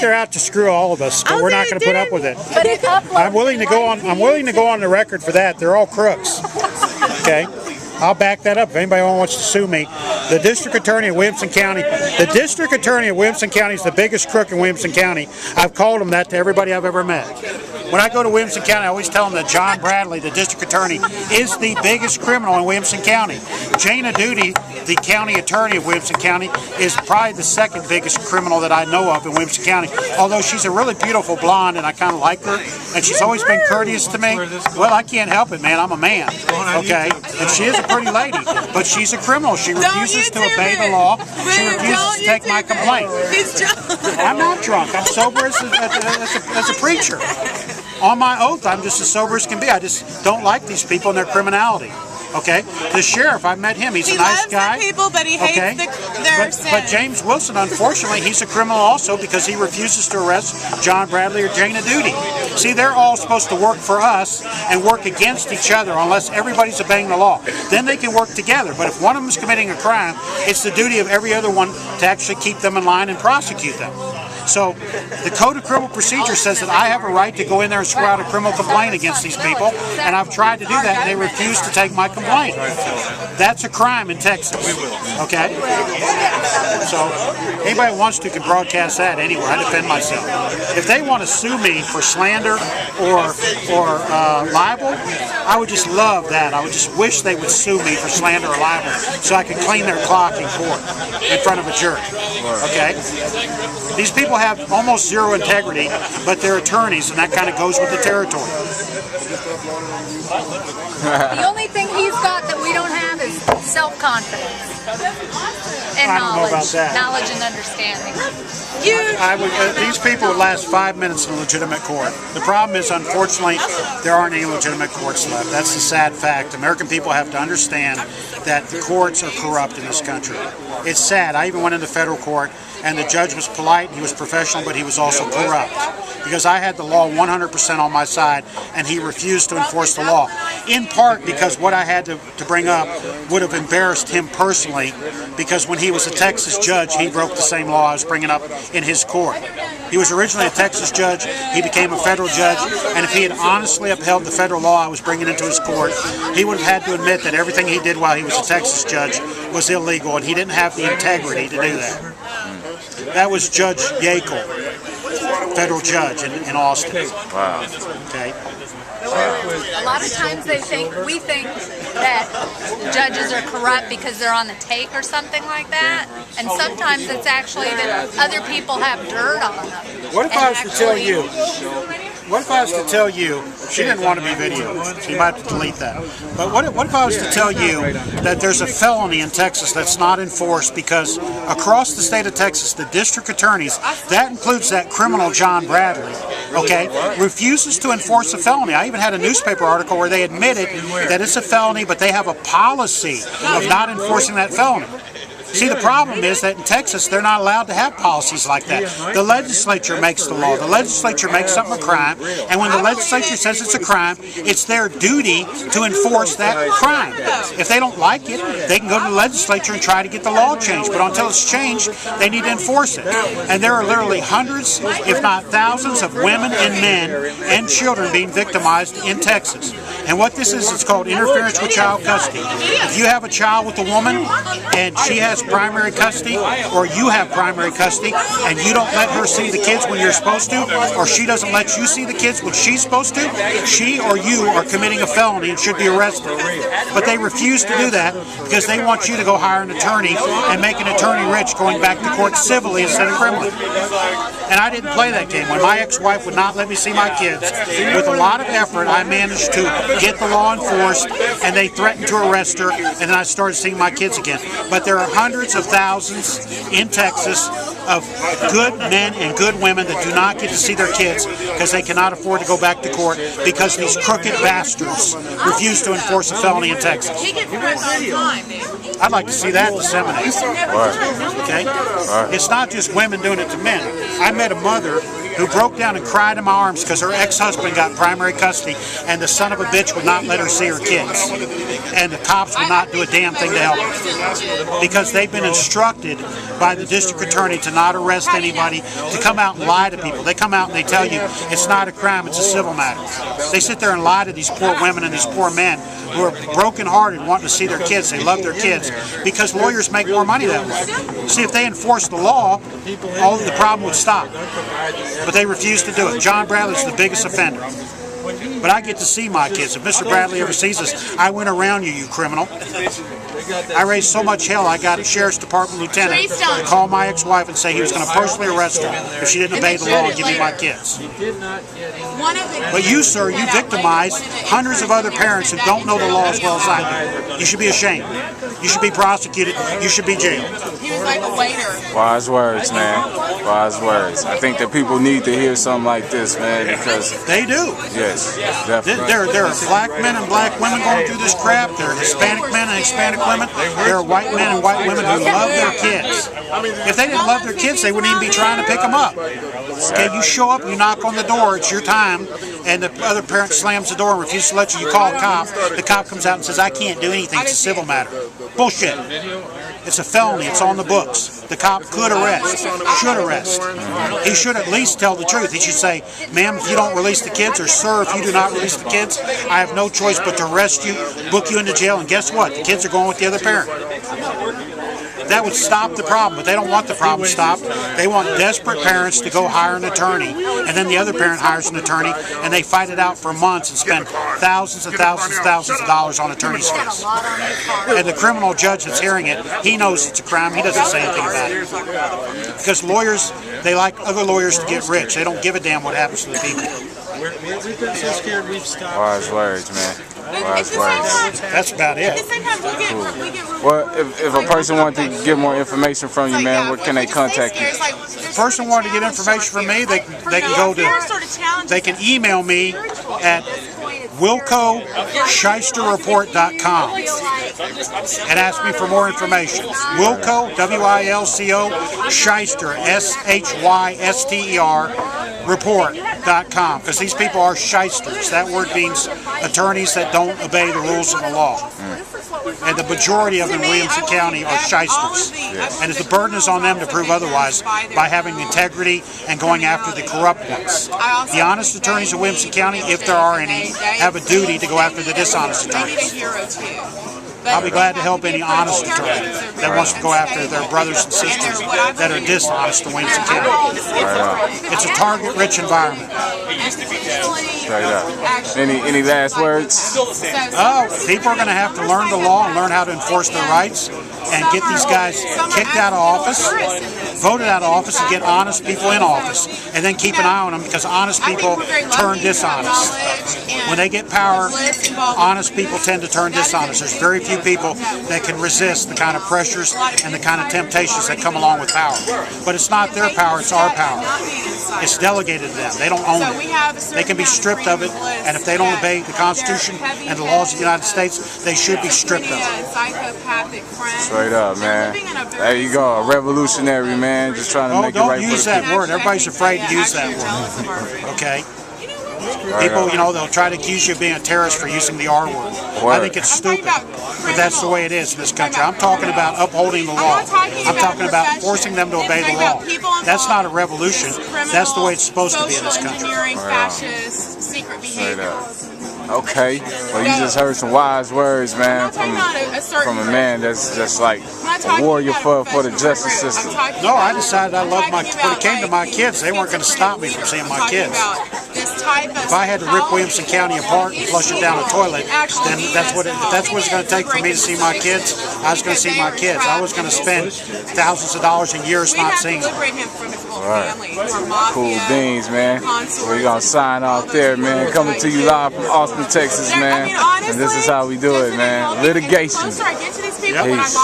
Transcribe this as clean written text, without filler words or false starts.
they're out to screw all of us, but we're not going to put up with it. But I'm willing to go on the record for that. They're all crooks. Okay. I'll back that up if anybody wants to sue me. The district attorney of Williamson County, is the biggest crook in Williamson County. I've called him that to everybody I've ever met. When I go to Williamson County, I always tell them that John Bradley, the district attorney, is the biggest criminal in Williamson County. Jana Duty, the county attorney of Williamson County, is probably the second biggest criminal that I know of in Williamson County. Although she's a really beautiful blonde and I kind of like her, and she's always been courteous to me. Well, I can't help it, man. I'm a man. Okay? And she is a pretty lady, but she's a criminal. She refuses to obey the law. She refuses to take my complaint. I'm not drunk. I'm sober as a preacher. On my oath, I'm just as sober as can be. I just don't like these people and their criminality. Okay, the sheriff, I met him. He's a nice guy. He loves the people, but he hates their sin. But James Wilson, unfortunately, he's a criminal also because he refuses to arrest John Bradley or Jana Duty. See, they're all supposed to work for us and work against each other unless everybody's obeying the law. Then they can work together. But if one of them is committing a crime, it's the duty of every other one to actually keep them in line and prosecute them. So the Code of Criminal Procedure says that I have a right to go in there and screw out a criminal complaint against these people, and I've tried to do that, and they refuse to take my complaint. That's a crime in Texas. Okay? So anybody who wants to can broadcast that anywhere. I defend myself. If they want to sue me for slander or libel, I would just love that. I would just wish they would sue me for slander or libel so I could clean their clock in court in front of a jury. Okay? These people have almost zero integrity, but they're attorneys, and that kind of goes with the territory. The only thing he's got that we don't have is self-confidence and I don't know about that. knowledge and understanding. These people would last 5 minutes in a legitimate court. The problem is, unfortunately, there aren't any legitimate courts left. That's the sad fact. American people have to understand that the courts are corrupt in this country. It's sad. I even went into federal court, and the judge was polite, he was professional, but he was also corrupt. Because I had the law 100% on my side, and he refused to enforce the law. In part because what I had to bring up would have embarrassed him personally, because when he was a Texas judge, he broke the same law I was bringing up in his court. He was originally a Texas judge, he became a federal judge, and if he had honestly upheld the federal law I was bringing into his court, he would have had to admit that everything he did while he was a Texas judge was illegal, and he didn't have the integrity to do that. That was Judge Yackel, federal judge in Austin. Wow. Okay. A lot of times we think that judges are corrupt because they're on the take or something like that, and sometimes it's actually that other people have dirt on them. What if I was to tell you? What if I was to tell you, she didn't want to be videoed, so you might have to delete that. But what if I was to tell you that there's a felony in Texas that's not enforced because across the state of Texas, the district attorneys, that includes that criminal John Bradley, okay, refuses to enforce a felony. I even had a newspaper article where they admitted that it's a felony, but they have a policy of not enforcing that felony. See, the problem is that in Texas, they're not allowed to have policies like that. The legislature makes the law. The legislature makes something a crime, and when the legislature says it's a crime, it's their duty to enforce that crime. If they don't like it, they can go to the legislature and try to get the law changed, but until it's changed, they need to enforce it. And there are literally hundreds, if not thousands, of women and men and children being victimized in Texas. And what this is, it's called interference with child custody. If you have a child with a woman and she has primary custody, or you have primary custody, and you don't let her see the kids when you're supposed to, or she doesn't let you see the kids when she's supposed to, she or you are committing a felony and should be arrested. But they refuse to do that because they want you to go hire an attorney and make an attorney rich going back to court civilly instead of criminally. And I didn't play that game. When my ex-wife would not let me see my kids, with a lot of effort, I managed to get the law enforced, and they threatened to arrest her, and then I started seeing my kids again. But there are hundreds of thousands in Texas of good men and good women that do not get to see their kids because they cannot afford to go back to court because these crooked bastards refuse to enforce a felony in Texas. I'd like to see that disseminated. Okay? It's not just women doing it to men. I met a mother who broke down and cried in my arms because her ex-husband got primary custody and the son of a bitch would not let her see her kids. And the cops would not do a damn thing to help her. Because they've been instructed by the district attorney to not arrest anybody, to come out and lie to people. They come out and they tell you it's not a crime, it's a civil matter. They sit there and lie to these poor women and these poor men who are broken-hearted wanting to see their kids. They love their kids because lawyers make more money that way. See, if they enforce the law, all the problem would stop. But they refuse to do it. John Bradley's the biggest offender. But I get to see my kids. If Mr. Bradley ever sees us, I went around you, you criminal. I raised so much hell, I got a sheriff's department lieutenant to call my ex-wife and say he was going to personally arrest her if she didn't obey the law and give me my kids. But you, sir, you victimize hundreds of other parents who don't know the law as well as I do. You should be ashamed. You should be prosecuted. You should be jailed. He was like a waiter. Wise words, man. Wise words. I think that people need to hear something like this, man, because they do. Yes, definitely. There are black men and black women going through this crap. There are Hispanic men and Hispanic women. There are white men and white women who love their kids. If they didn't love their kids, they wouldn't even be trying to pick them up. Okay, you show up, you knock on the door, it's your time, and the other parent slams the door and refuses to let you. You call a cop. The cop comes out and says, "I can't do anything. It's a civil matter." Bullshit. It's a felony. It's on the books. The cop could arrest, should arrest. He should at least tell the truth. He should say, "Ma'am, if you don't release the kids," or "Sir, if you do not release the kids, I have no choice but to arrest you, book you into jail, and guess what? The kids are going with the other parent." That would stop the problem, but they don't want the problem stopped. They want desperate parents to go hire an attorney, and then the other parent hires an attorney, and they fight it out for months and spend thousands and thousands and thousands of dollars on attorney's fees. And the criminal judge that's hearing it, he knows it's a crime. He doesn't say anything about it. Because lawyers, they like other lawyers to get rich. They don't give a damn what happens to the people. We've been so scared we've stopped. Wise words, man. Wise words. That's about it. Well, if a person wanted to get more information from you, man, where can they contact you? If a person wanted to get information from me, they can go to, they can email me at wilcoshysterreport.com and ask me for more information. Wilco, W-I-L-C-O, Shyster, S-H-Y-S-T-E-R, report.com, because these people are shysters. That word means attorneys that don't obey the rules of the law. And the majority of them in Williamson County are shysters. And the burden is on them to prove otherwise by having integrity and going after the corrupt ones. The honest attorneys in Williamson County, if there are any, have a duty to go after the dishonest attorneys. I'll be glad to help any honest attorney that wants to go after their brothers and sisters that are dishonest in Williamson County. It's a target-rich environment. Straight up. Any last words? People are going to have to learn the law and learn how to enforce their rights and get these guys kicked out of office, voted out of office, and get honest people in office. And then keep an eye on them, because honest people turn dishonest. When they get power, honest people tend to turn dishonest. There's very few people that can resist the kind of pressures and the kind of temptations that come along with power. But it's not their power, it's our power. It's delegated to them. They don't own it. They can be stripped of it, and if they don't obey the Constitution and the laws of the United States, they should be stripped of it. Straight up, man. There you go, a revolutionary, man, just trying to make it right for the people. Don't use that word. Everybody's afraid to use that word. Okay? People, you know, they'll try to accuse you of being a terrorist for using the R word. I think it's stupid, but that's the way it is in this country. I'm talking about upholding the law. I'm talking about forcing them to obey the law. That's not a revolution. That's the way it's supposed to be in this country. Straight up. Okay, well, you just heard some wise words, man, from a man that's just like a warrior for the justice system. No, I decided I loved when it came to my kids, they weren't going to stop me from seeing my kids. If I had to rip Williamson County apart and flush it down the toilet, then if that's what it's going to take for me to see my kids, I was going to see my kids. I was going to spend thousands of dollars in years not seeing them. Alright, cool beans, man. We're going to sign off there, man. Coming to you live from Austin, Texas, man. And this is how we do it, man. Litigation. Peace.